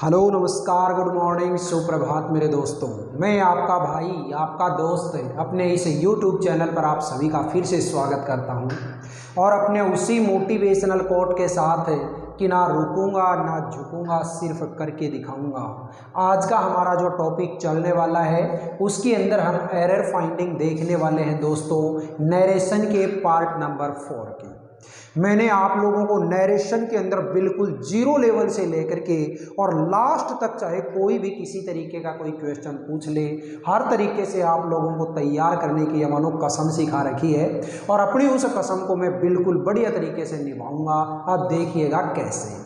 Hello नमस्कार good morning सुप्रभात मेरे दोस्तों। मैं आपका भाई आपका दोस्त अपने इस यूट्यूब चैनल पर आप सभी का फिर से स्वागत करता हूं और अपने उसी मोटिवेशनल कोट के साथ कि ना रुकूंगा ना झुकूंगा सिर्फ करके दिखाऊंगा। आज का हमारा जो टॉपिक चलने वाला है उसके अंदर हम एरर फाइंडिंग देखने वाले हैं दोस्तों, नरेशन के पार्ट नंबर 4 की। मैंने आप लोगों को नरेशन के अंदर बिल्कुल जीरो लेवल से लेकर के और लास्ट तक चाहे कोई भी किसी तरीके का कोई क्वेश्चन पूछ ले, हर तरीके से आप लोगों को तैयार करने की मानो कसम सिखा रखी है और अपनी उस कसम को मैं बिल्कुल बढ़िया तरीके से निभाऊंगा। अब देखिएगा कैसे।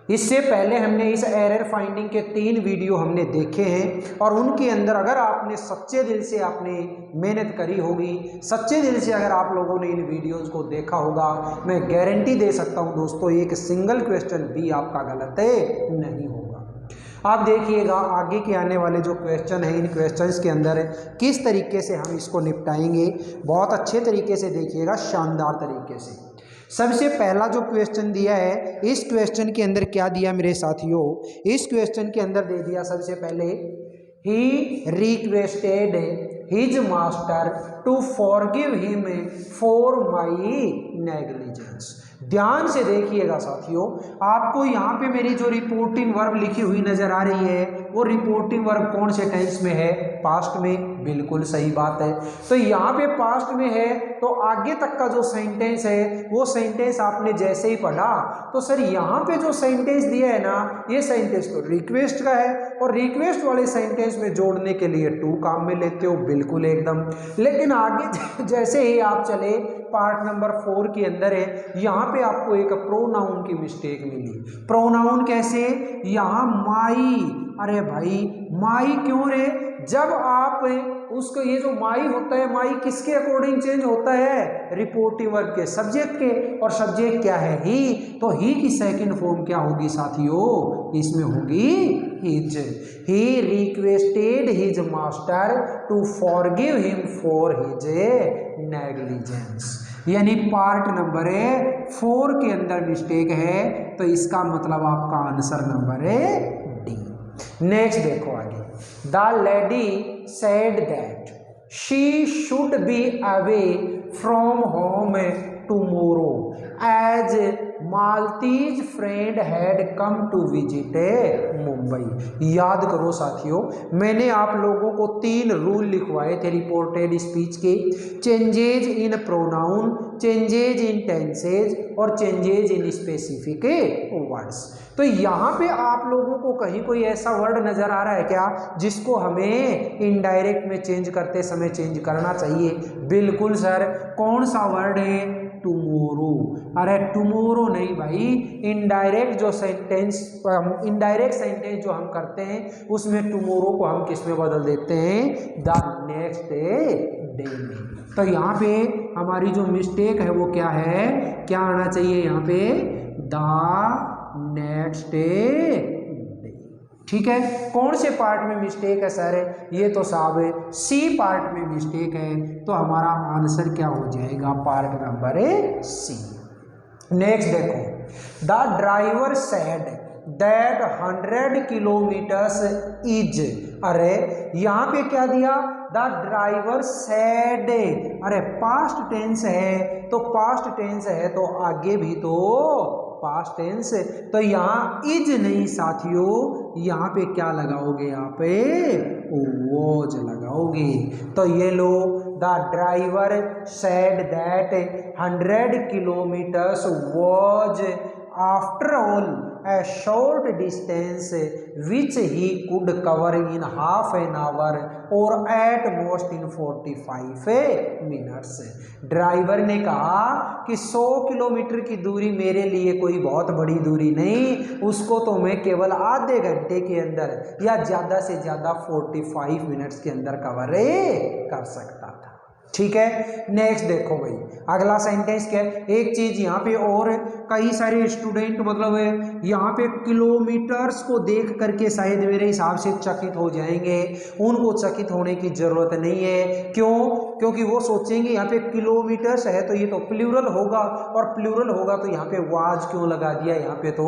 इससे पहले हमने इस एरर फाइंडिंग के 3 वीडियो हमने देखे हैं और उनके अंदर अगर आपने सच्चे दिल से आपने मेहनत करी होगी, सच्चे दिल से अगर आप लोगों ने इन वीडियोस को देखा होगा, मैं गारंटी दे सकता हूं दोस्तों एक सिंगल क्वेश्चन भी आपका गलत नहीं होगा। आप देखिएगा आगे के आने वाले जो क्वेश्चन हैं, इन क्वेश्चंस के अंदर किस तरीके से हम इसको निपटाएंगे, बहुत अच्छे तरीके से देखिएगा, शानदार तरीके से। सबसे पहला जो क्वेश्चन दिया है, इस क्वेश्चन के अंदर क्या दिया मेरे साथियों, इस क्वेश्चन के अंदर दे दिया सबसे पहले ही requested his master to forgive him for my negligence. ध्यान से देखिएगा साथियों, आपको यहाँ पे मेरी जो रिपोर्टिंग वर्ब लिखी हुई नजर आ रही है वो रिपोर्टिंग वर्ब कौन से टेंस में है? पास्ट में। बिल्कुल सही बात है। तो यहाँ पे पास्ट में है तो आगे तक का जो सेंटेंस है वो सेंटेंस आपने जैसे ही पढ़ा तो सर यहाँ पे जो सेंटेंस दिया है ना, ये सेंटेंस तो रिक्वेस्ट का है और रिक्वेस्ट वाले सेंटेंस में जोड़ने के लिए टू काम में लेते हो, बिल्कुल एकदम। लेकिन आगे जैसे ही आप चले पार्ट नंबर 4 के अंदर है, यहाँ पे आपको एक प्रोनाउन की मिस्टेक मिली। प्रोनाउन कैसे? यहाँ माई, अरे भाई माई क्यों रे? जब आप उसको, ये जो माई होता है, माई किसके अकॉर्डिंग चेंज होता है? रिपोर्टिव वर्ब के, सब्जेक्ट के, और सब्जेक्ट क्या है? ही। तो ही की सेकंड फॉर्म क्या होगी साथियों? इसमें होगी his. He requested his master to forgive him for his negligence. यानी पार्ट नंबर 4 के अंदर मिस्टेक है, तो इसका मतलब आपका आंसर नंबर है डी। नेक्स्ट देखो आगे। The lady said that she should be away from home tomorrow as Malti's friend had come to visit Mumbai. याद करो साथियों, मैंने आप लोगों को 3 रूल लिखवाए थे रिपोर्टेड स्पीच के। Changes in pronoun, changes in tenses और चेंजेज इन स्पेसिफिक वर्ड्स। तो यहाँ पे आप लोगों को कहीं कोई ऐसा वर्ड नजर आ रहा है क्या जिसको हमें इनडायरेक्ट में चेंज करते समय चेंज करना चाहिए? बिल्कुल सर। कौन सा वर्ड है? टुमोरो। अरे टुमोरो नहीं भाई, इनडायरेक्ट जो सेंटेंस, इनडायरेक्ट सेंटेंस जो हम करते हैं उसमें टुमोरो को हम किस में बदल देते हैं? द नेक्स्ट डे में। तो यहाँ पे हमारी जो मिस्टेक है वो क्या है? क्या आना चाहिए यहाँ पे? The next day. ठीक है। कौन से पार्ट में मिस्टेक है सर? ये तो साहब सी पार्ट में मिस्टेक है, तो हमारा आंसर क्या हो जाएगा? Part number C. नेक्स्ट देखो। The driver said that 100 kilometres is. अरे यहाँ पे क्या दिया? The driver said. अरे पास्ट टेंस है, तो पास्ट टेंस है तो आगे भी तो पास्ट टेंस। तो यहाँ इज नहीं साथियों, यहाँ पे क्या लगाओगे? यहाँ पे वॉज लगाओगे। तो ये लो, the driver said that 100 kilometers was after all a short distance which he could cover in half an hour or at most in 45 minutes। Driver ने कहा कि 100 किलोमीटर की दूरी मेरे लिए कोई बहुत बड़ी दूरी नहीं, उसको तो मैं केवल आधे घंटे के अंदर या ज़्यादा से ज़्यादा 45 मिनट्स के अंदर कवर कर सकता था। ठीक है। नेक्स्ट देखो भाई, अगला सेंटेंस क्या है? एक चीज यहाँ पे और, कई सारे स्टूडेंट मतलब यहाँ पे किलोमीटर्स को देख करके शायद मेरे हिसाब से चकित हो जाएंगे। उनको चकित होने की जरूरत नहीं है। क्यों? क्योंकि वो सोचेंगे यहाँ पे किलोमीटर्स है तो ये तो प्लूरल होगा, और प्लूरल होगा तो यहाँ पे वाज क्यों लगा दिया, यहाँ पे तो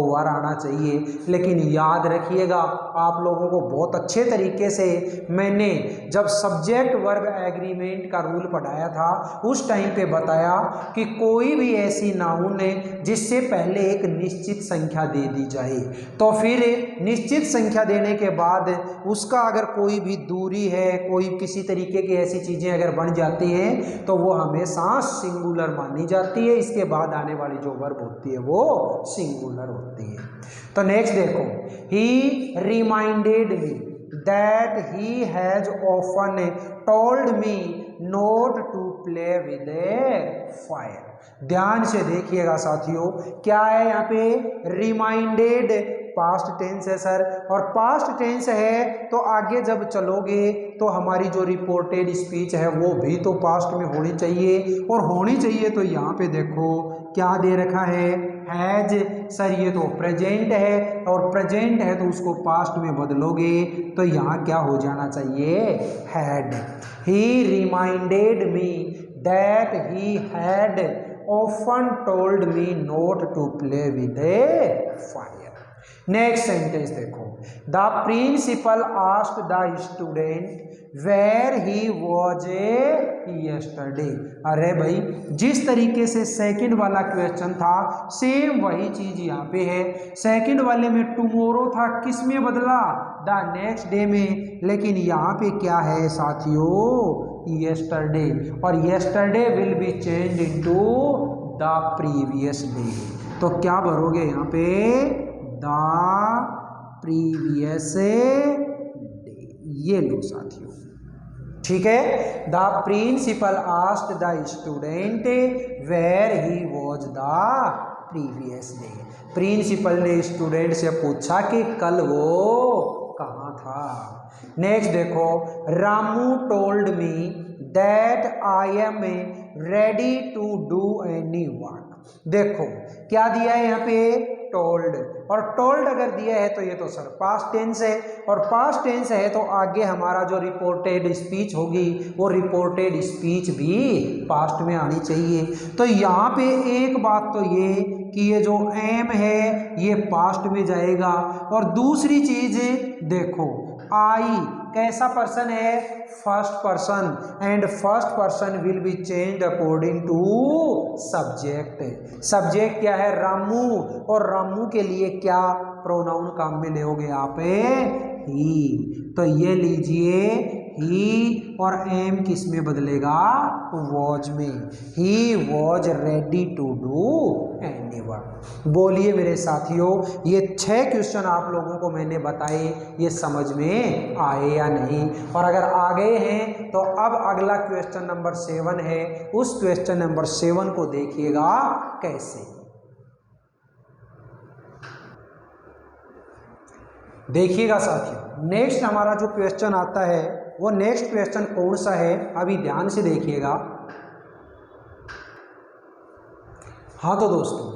वर आना चाहिए। लेकिन याद रखिएगा, आप लोगों को बहुत अच्छे तरीके से मैंने जब सब्जेक्ट वर्ब एग्रीमेंट का रूल पढ़ाया था उस टाइम पे बताया कि कोई भी ऐसी नाउन है जिससे पहले एक निश्चित संख्या दे दी जाए, तो फिर निश्चित संख्या देने के बाद उसका अगर कोई भी दूरी है, कोई किसी तरीके की ऐसी चीज़ें अगर बन जाती हैं तो वो हमेशा सिंगुलर मानी जाती है। इसके बाद आने वाली जो वर्ब होती है वो सिंगुलर होती है। तो नेक्स्ट देखो, he reminded me that he has often told me not to play with a fire. ध्यान से देखिएगा साथियों, क्या है यहाँ पे, रिमाइंडेड पास्ट टेंस है सर, और पास्ट टेंस है तो आगे जब चलोगे तो हमारी जो रिपोर्टेड स्पीच है वो भी तो पास्ट में होनी चाहिए, और होनी चाहिए तो यहाँ पे देखो क्या दे रखा है, हैज। सर ये तो प्रेजेंट है, और प्रेजेंट है तो उसको पास्ट में बदलोगे तो यहाँ क्या हो जाना चाहिए, had. He reminded me that he had often told me not to play with a fire. Next sentence देखो, the principal asked the student where he was yesterday. अरे भाई, जिस तरीके से सेकंड वाला क्वेश्चन था सेम वही चीज यहाँ पे है। सेकंड वाले में टुमोरो था, किस में बदला, द नेक्स्ट डे में, लेकिन यहाँ पे क्या है साथियों, यस्टरडे, और yesterday will be change into the previous day. तो क्या भरोगे यहाँ पे, द प्रीवियस डे। ये लो साथियों, ठीक है। The principal asked the student where he was the previous day. Principal ने स्टूडेंट से पूछा कि कल वो कहाँ था। नेक्स्ट देखो, Ramu told me that I am ready to do any work. देखो क्या दिया है यहाँ पे, टोल्ड, और टोल्ड अगर दिया है तो ये तो सर पास्ट टेंस है, और पास्ट टेंस है तो आगे हमारा जो रिपोर्टेड स्पीच होगी वो रिपोर्टेड स्पीच भी पास्ट में आनी चाहिए। तो यहाँ पे एक बात तो ये कि ये जो एम है ये पास्ट में जाएगा, और दूसरी चीज देखो, आई कैसा पर्सन है, first person, and first person will be changed according to subject. Subject क्या है, रामू, और रामू के लिए क्या प्रोनाउन काम में लोगे आप, ही। तो ये लीजिए, ही और एम किस में बदलेगा, वॉज में। He was ready to do any work. बोलिए मेरे साथियों, ये 6 क्वेश्चन आप लोगों को मैंने बताए, ये समझ में आए या नहीं, और अगर आ गए हैं तो अब अगला क्वेश्चन नंबर 7 है, उस क्वेश्चन नंबर 7 को देखिएगा कैसे। देखिएगा साथियों, नेक्स्ट हमारा जो क्वेश्चन आता है वो नेक्स्ट क्वेश्चन कौन सा है, अभी ध्यान से देखिएगा। हाँ तो दोस्तों,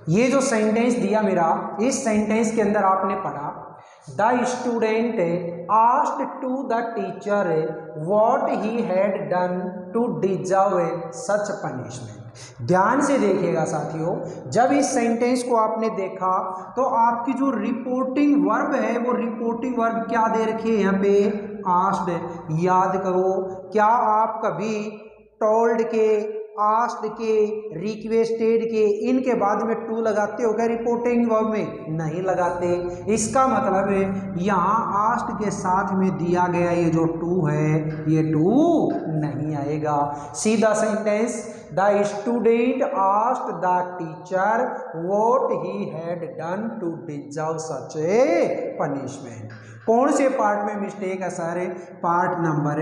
ये जो सेंटेंस दिया मेरा, इस सेंटेंस के अंदर आपने पढ़ा, the student asked to the teacher what he had done to deserve such punishment. ध्यान से देखिएगा साथियों, जब इस सेंटेंस को आपने देखा तो आपकी जो रिपोर्टिंग वर्ब है वो रिपोर्टिंग वर्ब क्या दे रखी है यहाँ पे, आस्क्ड। याद करो, क्या आप कभी टोल्ड के, आस्क्ड के, रिक्वेस्टेड के, इनके बाद में टू लगाते हो क्या रिपोर्टिंग वर्ब में, नहीं लगाते। इसका मतलब है यहाँ आस्क्ड के साथ में दिया गया ये जो टू है ये टू नहीं आएगा। सीधा sentence, the student asked the teacher what he had done to deserve such a punishment. कौन से पार्ट में मिस्टेक है सर, पार्ट नंबर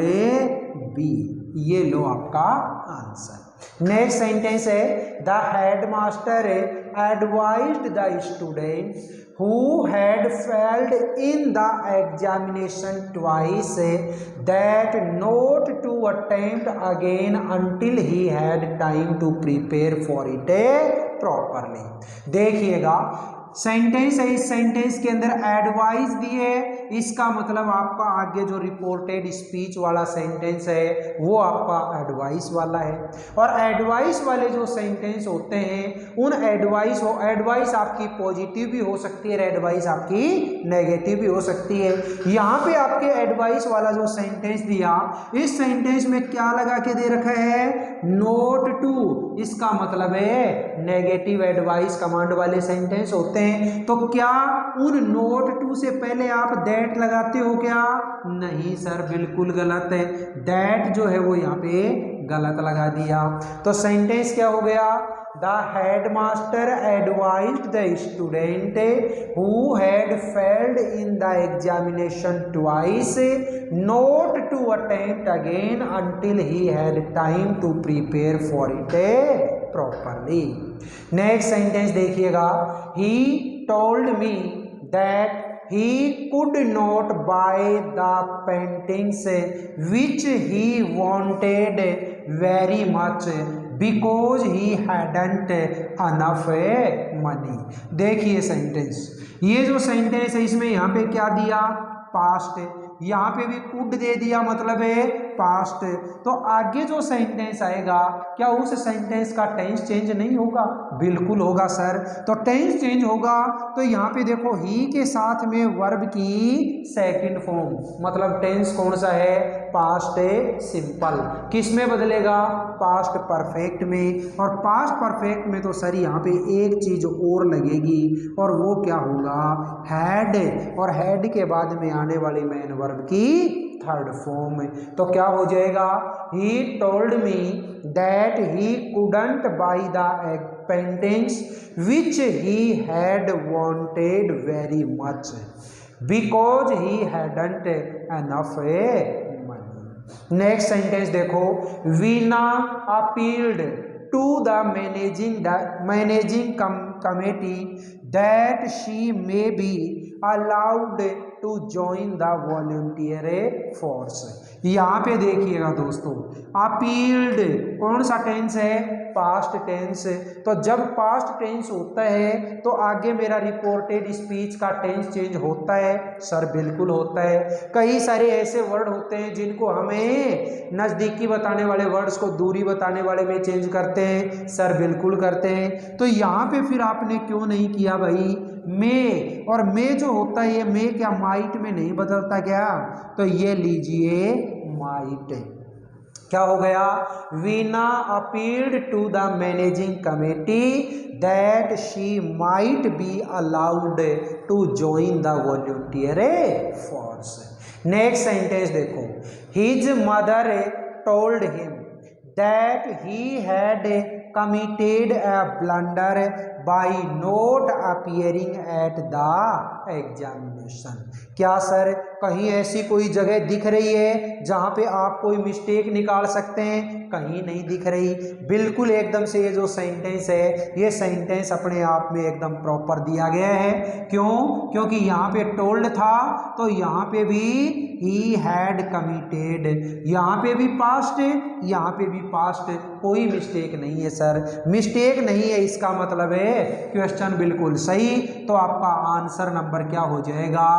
बी। ये लो आपका आंसर। नेक्स्ट सेंटेंस है, the headmaster advised the student who had failed in the examination twice that not to attempt again until he had time to prepare for it properly. देखिएगा, sentence है, इस sentence के अंदर advice दी है, इसका मतलब आपका आगे जो रिपोर्टेड स्पीच वाला सेंटेंस है वो आपका एडवाइस वाला है। और एडवाइस वाले जो सेंटेंस होते हैं उन एडवाइस आपकी पॉजिटिव भी हो सकती है, एडवाइस आपकी नेगेटिव भी हो सकती है। यहाँ पे आपके एडवाइस वाला जो सेंटेंस दिया, इस सेंटेंस में क्या लगा के दे रखा है, नोट टू, इसका मतलब है नेगेटिव एडवाइस कमांड वाले सेंटेंस होते हैं। तो क्या उन नोट टू से पहले आप दैट लगाते हो क्या? नहीं सर, बिल्कुल गलत है, दैट जो है वो यहाँ पे गलत लगा दिया। तो सेंटेंस क्या हो गया, the headmaster advised the student who had failed in the examination twice not to attempt again until he had time to prepare for it properly. Next sentence देखिएगा, he told me that he could not buy the paintings which he wanted very much because he hadn't enough money। देखिए sentence, ये जो sentence है इसमें यहाँ पे क्या दिया, पास्ट है, यहाँ पे भी कुड दे दिया, मतलब है पास्ट। तो आगे जो सेंटेंस आएगा क्या उस सेंटेंस का टेंस चेंज नहीं होगा? बिल्कुल होगा सर। तो टेंस चेंज होगा तो यहाँ पे देखो ही के साथ में वर्ब की सेकंड फॉर्म, मतलब टेंस कौन सा है, पास्ट सिंपल। किस में बदलेगा, पास्ट परफेक्ट में। और पास्ट परफेक्ट में तो सर यहाँ पे एक चीज और लगेगी और वो क्या होगा, हैड। और हैड के बाद में आने वाली मेन वर्ब की थर्ड फॉर्म। तो क्या हो जाएगा, he told me that he couldn't buy the paintings which he had wanted very much because he hadn't enough money. Next sentence देखो, Veena appealed to the managing committee that she may be allowed to join the volunteer force. यहाँ पे देखिएगा दोस्तों, appealed कौन सा tense है, past tense. तो जब पास्ट टेंस होता है तो आगे मेरा रिपोर्टेड स्पीच का टेंस चेंज होता है? सर बिल्कुल होता है। कई सारे ऐसे वर्ड होते हैं जिनको हमें नज़दीकी बताने वाले वर्ड्स को दूरी बताने वाले में चेंज करते हैं, सर बिल्कुल करते हैं। तो यहाँ पे फिर आपने क्यों नहीं किया भाई, मे, और मे जो होता है ये मे क्या माइट में नहीं बदलता क्या? तो ये लीजिए माइट। क्या हो गया, Veena appealed to the managing committee that she might be allowed to join the volunteer force. Next sentence देखो, his mother told him that he had committed a blunder by not appearing at the examination। क्या sir कहीं ऐसी कोई जगह दिख रही है जहां पे आप कोई मिस्टेक निकाल सकते हैं? कहीं नहीं दिख रही। बिल्कुल एकदम से ये जो सेंटेंस है ये सेंटेंस अपने आप में एकदम प्रॉपर दिया गया है। क्यों? क्योंकि यहाँ पे टोल्ड था तो यहाँ पे भी ही हैड कमिटेड, यहाँ पे भी पास्ट, यहाँ पे भी पास्ट, कोई मिस्टेक नहीं है सर। मिस्टेक नहीं है इसका मतलब है क्वेश्चन बिल्कुल सही। तो आपका आंसर नंबर क्या हो जाएगा,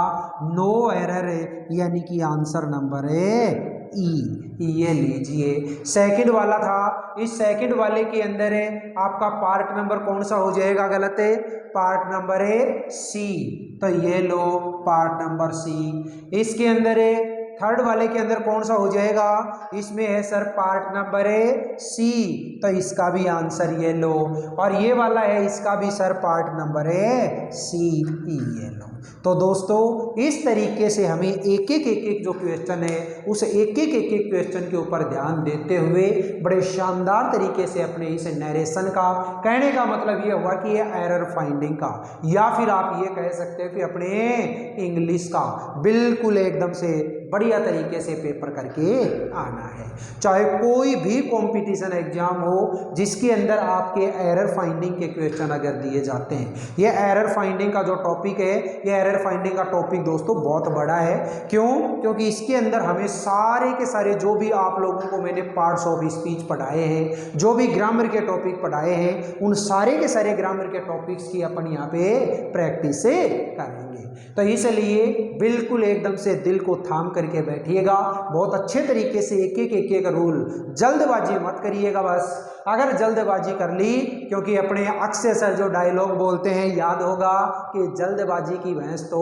नो एरर, यानी कि आंसर नंबर है ई। ये लीजिए सेकंड वाला था, इस सेकंड वाले के अंदर है आपका पार्ट नंबर कौन सा हो जाएगा, गलत है, पार्ट नंबर है सी। तो ये लो पार्ट नंबर सी। इसके अंदर है थर्ड वाले के अंदर कौन सा हो जाएगा, इसमें है सर पार्ट नंबर है सी। तो इसका भी आंसर ये लो। और ये वाला है इसका भी सर पार्ट नंबर है सी, ये लो। तो दोस्तों इस तरीके से हमें एक एक जो क्वेश्चन है उस एक क्वेश्चन के ऊपर ध्यान देते हुए बड़े शानदार तरीके से अपने इस नरेशन का, कहने का मतलब ये हुआ कि ये एरर फाइंडिंग का, या फिर आप ये कह सकते हैं कि अपने इंग्लिश का बिल्कुल एकदम से बढ़िया तरीके से पेपर करके आना है। चाहे कोई भी कंपटीशन एग्जाम हो जिसके अंदर आपके एरर फाइंडिंग के क्वेश्चन अगर दिए जाते हैं, ये एरर फाइंडिंग का जो टॉपिक है, ये एरर फाइंडिंग का टॉपिक दोस्तों बहुत बड़ा है। क्यों? क्योंकि इसके अंदर हमें सारे के सारे जो भी आप लोगों को मैंने पार्ट्स ऑफ स्पीच पढ़ाए हैं, जो भी ग्रामर के टॉपिक पढ़ाए हैं, उन सारे के सारे ग्रामर के टॉपिक्स की अपन यहाँ पे प्रैक्टिस से करेंगे। तो इसलिए बिल्कुल एकदम से दिल को थाम करके बैठिएगा, बहुत अच्छे तरीके से एक एक रूल, जल्दबाजी मत करिएगा। बस अगर जल्दबाजी कर ली, क्योंकि अपने अक्सर सर जो डायलॉग बोलते हैं याद होगा कि जल्दबाजी की भैंस तो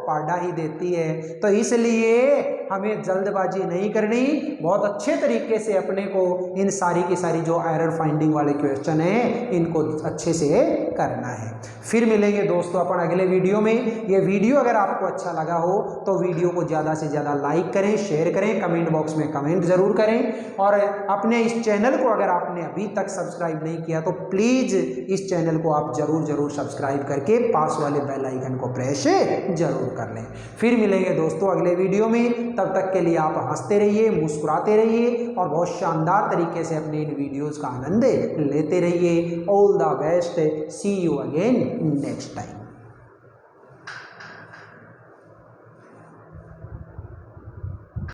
पाडा ही देती है, तो इसलिए हमें जल्दबाजी नहीं करनी, बहुत अच्छे तरीके से अपने को इन सारी की सारी जो एरर फाइंडिंग वाले क्वेश्चन हैं इनको अच्छे से करना है। फिर मिलेंगे दोस्तों अपन अगले वीडियो में। ये वीडियो अगर आपको अच्छा लगा हो तो वीडियो को ज़्यादा से ज़्यादा लाइक करें, शेयर करें, कमेंट बॉक्स में कमेंट जरूर करें, और अपने इस चैनल को अगर आपने अभी तक सब्सक्राइब नहीं किया तो प्लीज़ इस चैनल को आप जरूर सब्सक्राइब करके पास वाले बेल आइकन को प्रेस जरूर कर लें। फिर मिलेंगे दोस्तों अगले वीडियो में, तब तक के लिए आप हंसते रहिए, मुस्कुराते रहिए और बहुत शानदार तरीके से अपने इन वीडियोस का आनंद लेते रहिए। All the best, see you again next time.